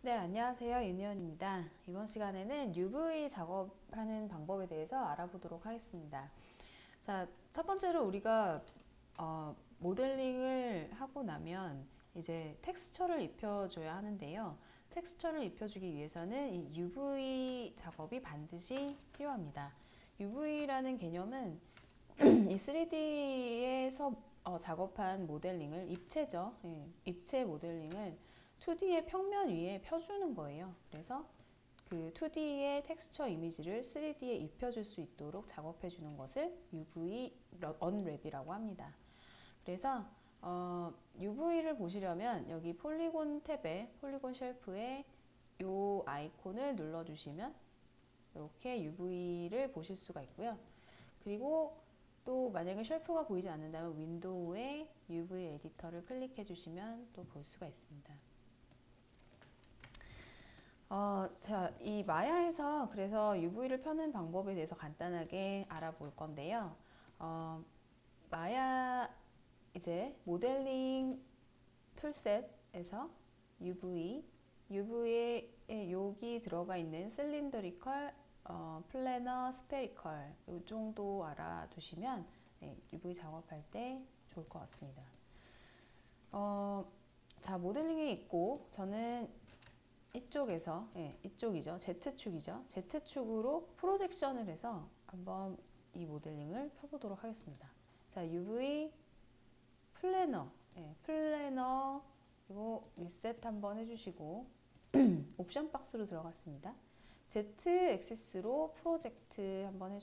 네, 안녕하세요. 윤희원입니다. 이번 시간에는 UV 작업하는 방법에 대해서 알아보도록 하겠습니다. 자, 첫 번째로 우리가 모델링을 하고 나면 이제 텍스처를 입혀줘야 하는데요. 텍스처를 입혀주기 위해서는 이 UV 작업이 반드시 필요합니다. UV라는 개념은 이 3D에서 작업한 모델링을 입체죠. 예, 입체 모델링을 2D의 평면 위에 펴주는 거예요. 그래서 그 2D의 텍스처 이미지를 3D에 입혀줄 수 있도록 작업해 주는 것을 UV 언랩이라고 합니다. 그래서 UV를 보시려면 여기 폴리곤 탭에 폴리곤 쉘프에 이 아이콘을 눌러주시면 이렇게 UV를 보실 수가 있고요. 그리고 또 만약에 쉘프가 보이지 않는다면 윈도우에 UV 에디터를 클릭해 주시면 또 볼 수가 있습니다. 자, 이 마야에서 그래서 UV를 펴는 방법에 대해서 간단하게 알아볼 건데요. 마야 이제 모델링 툴셋에서 UV에 여기 들어가 있는 실린더리컬, 플래너, 스페리컬 이 정도 알아두시면 UV 작업할 때 좋을 것 같습니다. 자, 모델링이 있고 저는 이쪽에서 이쪽이죠. Z축이죠. Z축으로 프로젝션을 해서 한번 이 모델링을 펴보도록 하겠습니다. 자, UV 플래너, 플래너 그리고 리셋 한번 해주시고 옵션 박스로 들어갔습니다. Z 엑시스로 프로젝트 한번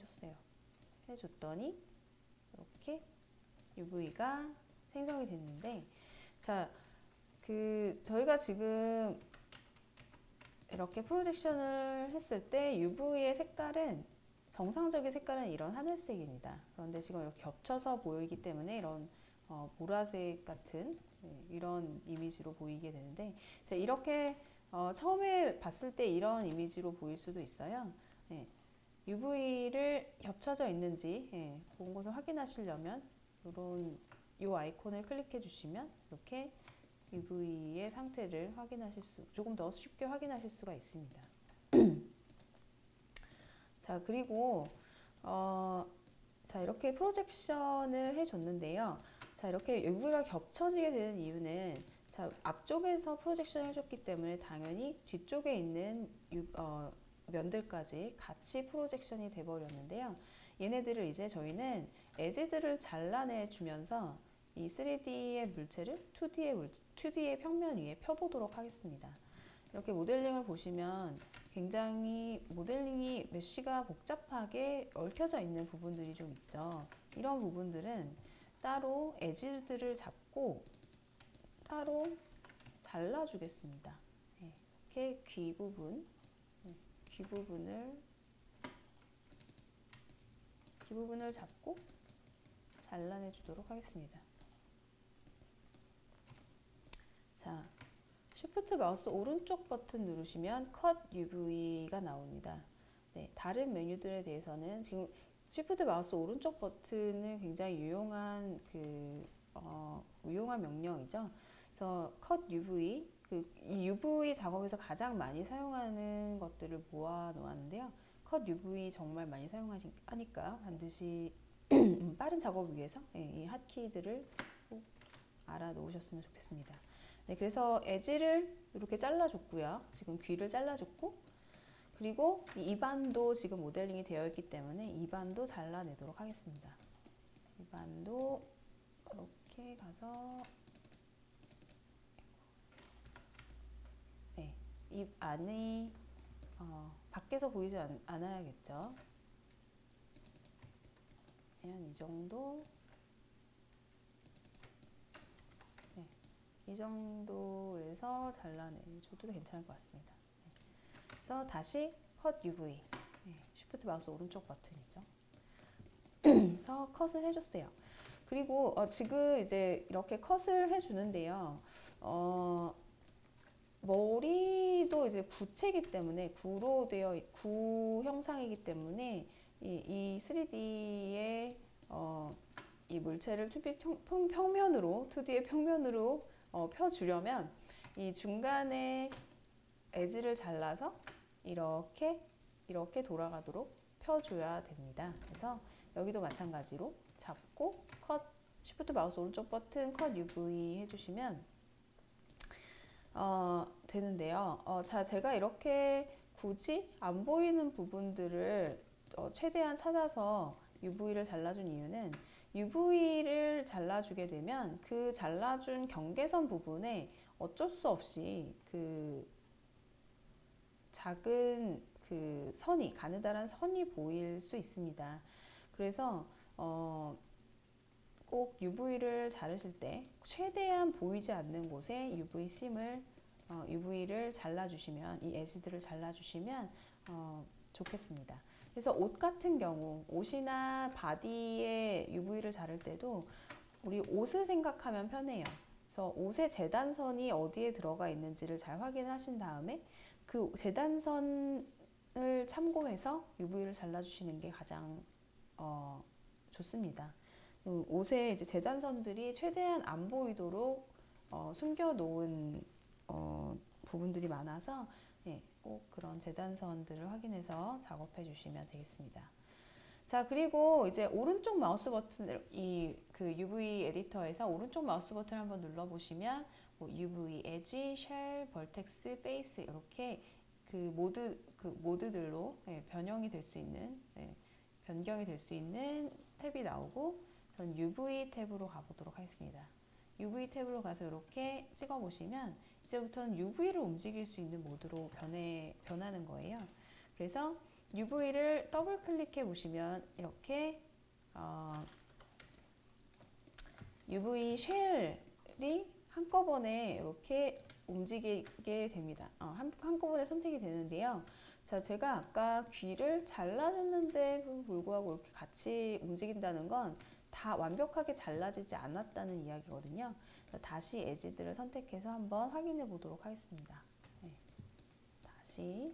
해줬더니 이렇게 UV가 생성이 됐는데, 자, 저희가 지금 이렇게 프로젝션을 했을 때 UV의 색깔은 정상적인 색깔은 이런 하늘색입니다. 그런데 지금 이렇게 겹쳐서 보이기 때문에 이런 보라색 같은 이런 이미지로 보이게 되는데, 이렇게 처음에 봤을 때 이런 이미지로 보일 수도 있어요. UV를 겹쳐져 있는지 그런 것을 확인하시려면 이런 이 아이콘을 클릭해 주시면 이렇게 UV의 상태를 조금 더 쉽게 확인하실 수가 있습니다. 자, 그리고 자, 이렇게 프로젝션을 해줬는데요. 자, 이렇게 UV가 겹쳐지게 되는 이유는, 자, 앞쪽에서 프로젝션을 해줬기 때문에 당연히 뒤쪽에 있는 면들까지 같이 프로젝션이 돼버렸는데요. 얘네들을 이제 저희는 에지들을 잘라내 주면서 이 3D의 물체를 2D의 평면 위에 펴보도록 하겠습니다. 이렇게 모델링을 보시면 굉장히 모델링이 메쉬가 복잡하게 얽혀져 있는 부분들이 좀 있죠. 이런 부분들은 따로 에지들을 잡고 따로 잘라주겠습니다. 이렇게 귀 부분을 잡고 잘라내 주도록 하겠습니다. 자, Shift 마우스 오른쪽 버튼 누르시면 Cut UV가 나옵니다. 네, 다른 메뉴들에 대해서는 지금 Shift 마우스 오른쪽 버튼은 굉장히 유용한 유용한 명령이죠. 그래서 Cut UV, 이 UV 작업에서 가장 많이 사용하는 것들을 모아 놓았는데요. Cut UV 정말 많이 사용하니까 반드시 빠른 작업을 위해서 이 핫키들을 꼭 알아 놓으셨으면 좋겠습니다. 네, 그래서 에지를 이렇게 잘라줬고요. 지금 귀를 잘라줬고, 그리고 이 입안도 지금 모델링이 되어 있기 때문에 입안도 잘라내도록 하겠습니다. 입안도 이렇게 가서 입 안이 밖에서 보이지 않아야겠죠. 한 이 정도, 이 정도에서 잘라내줘도 괜찮을 것 같습니다. 그래서 다시 컷 UV, 쉬프트 마우스 오른쪽 버튼이죠. 그래서 컷을 해줬어요. 그리고 지금 이제 이렇게 컷을 해주는데요. 머리도 이제 구체이기 때문에 구 형상이기 때문에 이 3D의 이 물체를 2D 평면으로 펴주려면 이 중간에 엣지를 잘라서 이렇게 돌아가도록 펴줘야 됩니다. 그래서 여기도 마찬가지로 잡고 컷, 쉬프트 마우스 오른쪽 버튼 컷 UV 해주시면 되는데요. 자, 제가 이렇게 굳이 안 보이는 부분들을 최대한 찾아서 UV를 잘라준 이유는 UV를 잘라주게 되면 그 잘라준 경계선 부분에 어쩔 수 없이 그 작은 그 선이, 가느다란 선이 보일 수 있습니다. 그래서 꼭 UV를 자르실 때 최대한 보이지 않는 곳에 UV를 잘라주시면, 이 엣지들을 잘라주시면 좋겠습니다. 그래서 옷 같은 경우, 옷이나 바디에 UV를 자를 때도 우리 옷을 생각하면 편해요. 그래서 옷의 재단선이 어디에 들어가 있는지를 잘 확인하신 다음에 그 재단선을 참고해서 UV를 잘라주시는 게 가장 좋습니다. 옷에 이제 재단선들이 최대한 안 보이도록 숨겨놓은 부분들이 많아서 꼭 그런 재단선들을 확인해서 작업해 주시면 되겠습니다. 자, 그리고 이제 오른쪽 마우스 버튼, 그 UV 에디터에서 오른쪽 마우스 버튼을 한번 눌러보시면 뭐 UV, 엣지, 쉘, 벌텍스, 베이스 이렇게 그 모드들로 변경이 될 수 있는 탭이 나오고, 전 UV 탭으로 가보도록 하겠습니다. UV 탭으로 가서 이렇게 찍어보시면 이제부터는 UV를 움직일 수 있는 모드로 변하는 거예요. 그래서 UV를 더블 클릭해 보시면 이렇게 UV 쉘이 한꺼번에 이렇게 움직이게 됩니다. 한꺼번에 선택이 되는데요. 자, 제가 아까 귀를 잘라줬는데 불구하고 이렇게 같이 움직인다는 건 다 완벽하게 잘라지지 않았다는 이야기거든요. 다시 엣지들을 선택해서 한번 확인해 보도록 하겠습니다. 네. 다시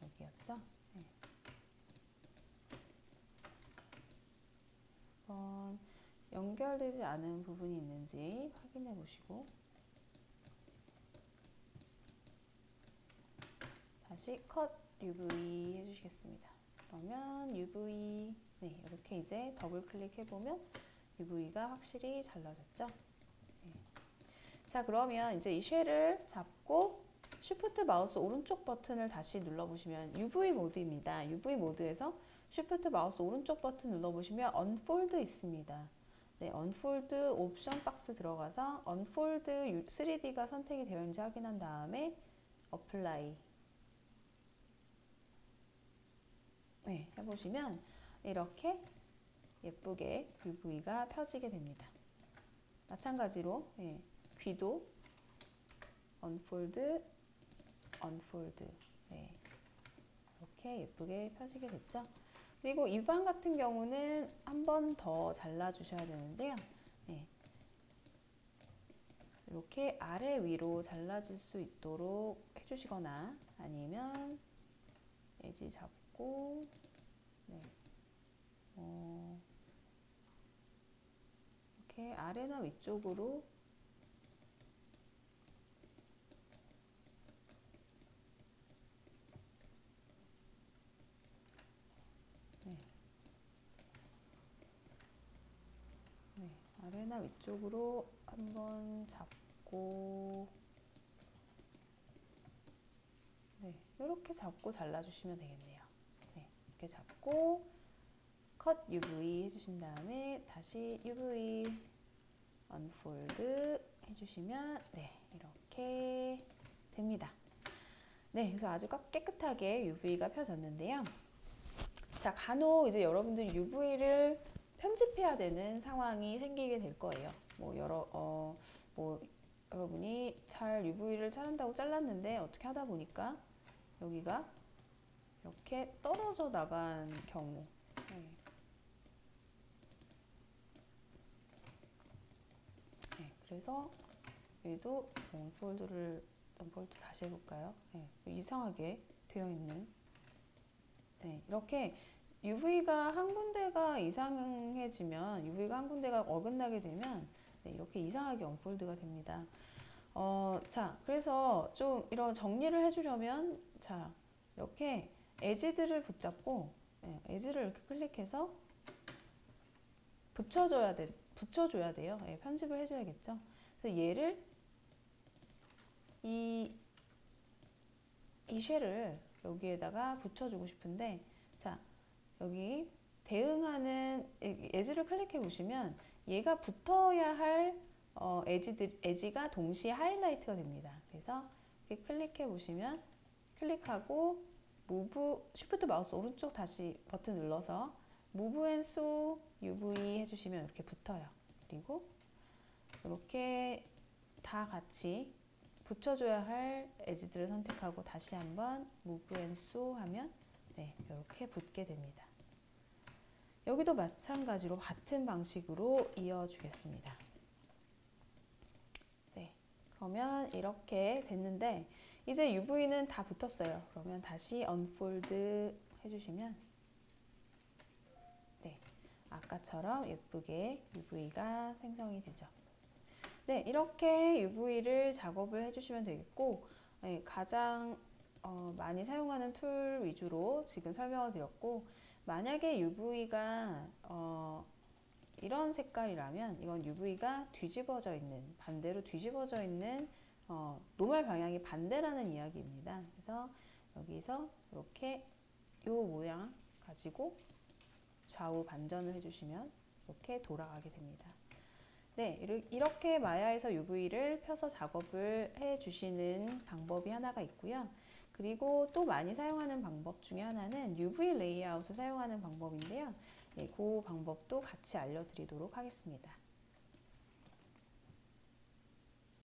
여기였죠? 네. 한번 연결되지 않은 부분이 있는지 확인해 보시고 다시 컷 UV 해주시겠습니다. 그러면 UV 이렇게 이제 더블 클릭해 보면 UV가 확실히 잘라졌죠. 자, 그러면 이제 이 쉘을 잡고 쉬프트 마우스 오른쪽 버튼을 다시 눌러보시면 UV 모드입니다. UV 모드에서 쉬프트 마우스 오른쪽 버튼 눌러보시면 언폴드 있습니다. 언폴드 옵션 박스 들어가서 언폴드 3D가 선택이 되어 있는지 확인한 다음에 어플라이 해보시면 이렇게 예쁘게 UV가 펴지게 됩니다. 마찬가지로 귀도 언폴드 이렇게 예쁘게 펴지게 됐죠. 그리고 입안 같은 경우는 한 번 더 잘라 주셔야 되는데요. 이렇게 아래 위로 잘라질 수 있도록 해주시거나 아니면 엣지 잡고 이렇게 아래나 위쪽으로 아래나 위쪽으로 한번 잡고 이렇게 잡고 잘라주시면 되겠네요. 이렇게 잡고 컷 UV 해주신 다음에 다시 UV 언폴드 해주시면 이렇게 됩니다. 그래서 아주 깨끗하게 UV가 펴졌는데요. 자, 간혹 이제 여러분들이 UV를 편집해야 되는 상황이 생기게 될 거예요. 여러분이 잘 UV를 자른다고 잘랐는데 어떻게 하다 보니까 여기가 이렇게 떨어져 나간 경우. 그래서 여기도 언폴드 다시 해볼까요? 이상하게 되어 있는. 이렇게 UV가 한 군데가 이상해지면, UV가 한 군데가 어긋나게 되면 이렇게 이상하게 언폴드가 됩니다. 자, 그래서 좀 이런 정리를 해주려면, 자, 이렇게 에지들을 붙잡고, 에지를 이렇게 클릭해서 붙여줘야 돼요. 편집을 해줘야겠죠. 그래서 얘를, 이 쉘을 여기에다가 붙여주고 싶은데, 자, 여기 대응하는 에지를 클릭해 보시면 얘가 붙어야 할 에지가 동시에 하이라이트가 됩니다. 그래서 이렇게 클릭해 보시면 클릭하고 무브 쉬프트 마우스 오른쪽 다시 버튼 눌러서 무브 앤 쏘 UV 해주시면 이렇게 붙어요. 그리고 이렇게 다 같이 붙여줘야 할 에지들을 선택하고 다시 한번 무브 앤 쏘 하면 이렇게 붙게 됩니다. 여기도 마찬가지로 같은 방식으로 이어주겠습니다. 네, 그러면 이렇게 됐는데 이제 UV는 다 붙었어요. 그러면 다시 언폴드 해주시면 아까처럼 예쁘게 UV가 생성이 되죠. 네, 이렇게 UV를 작업을 해주시면 되겠고 가장 많이 사용하는 툴 위주로 지금 설명을 드렸고 만약에 UV가 이런 색깔이라면 이건 UV가 뒤집어져 있는 반대로 뒤집어져 있는 노멀 방향이 반대라는 이야기입니다. 그래서 여기서 이렇게 이 모양 가지고 좌우 반전을 해주시면 이렇게 돌아가게 됩니다. 네, 이렇게 마야에서 UV를 펴서 작업을 해주시는 방법이 하나가 있고요. 그리고 또 많이 사용하는 방법 중에 하나는 UV 레이아웃을 사용하는 방법인데요. 그 방법도 같이 알려드리도록 하겠습니다.